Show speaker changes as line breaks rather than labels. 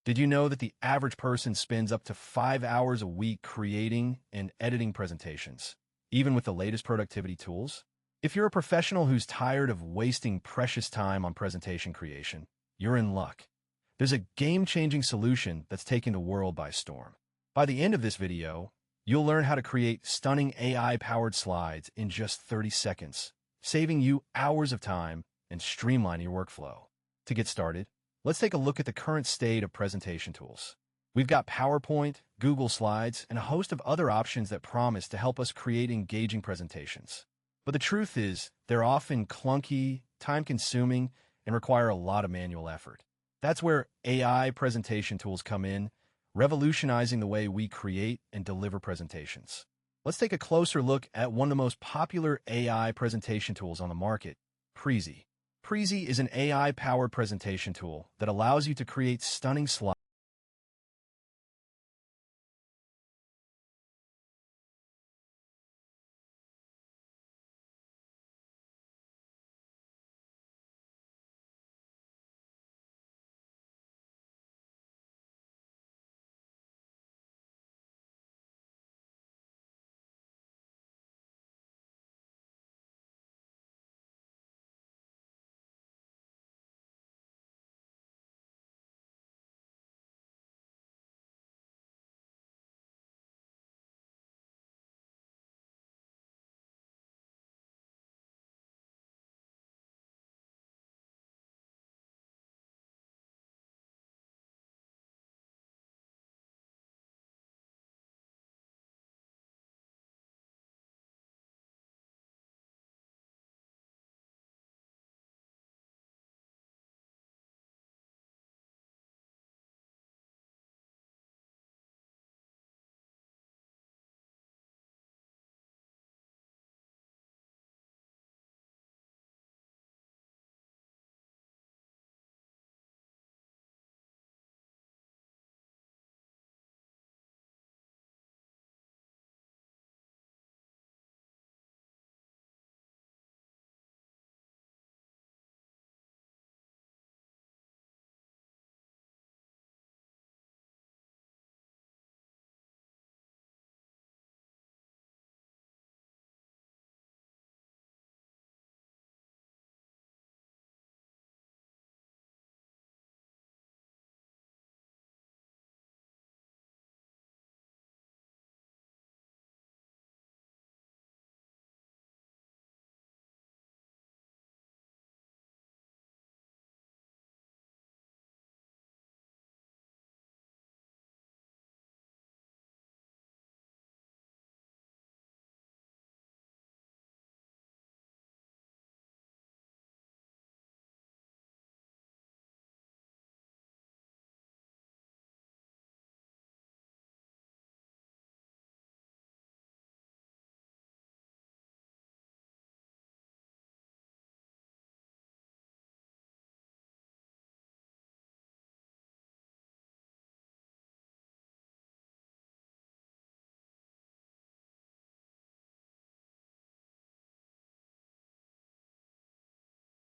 Did you know that the average person spends up to 5 hours a week creating and editing presentations, even with the latest productivity tools? If you're a professional who's tired of wasting precious time on presentation creation, you're in luck. There's a game-changing solution that's taking the world by storm. By the end of this video, you'll learn how to create stunning AI-powered slides in just 30 seconds, saving you hours of time and streamlining your workflow. To get started, let's take a look at the current state of presentation tools. We've got PowerPoint, Google Slides, and a host of other options that promise to help us create engaging presentations. But the truth is, they're often clunky, time-consuming, and require a lot of manual effort. That's where AI presentation tools come in, revolutionizing the way we create and deliver presentations. Let's take a closer look at one of the most popular AI presentation tools on the market, Prezi. Prezi is an AI-powered presentation tool that allows you to create stunning slides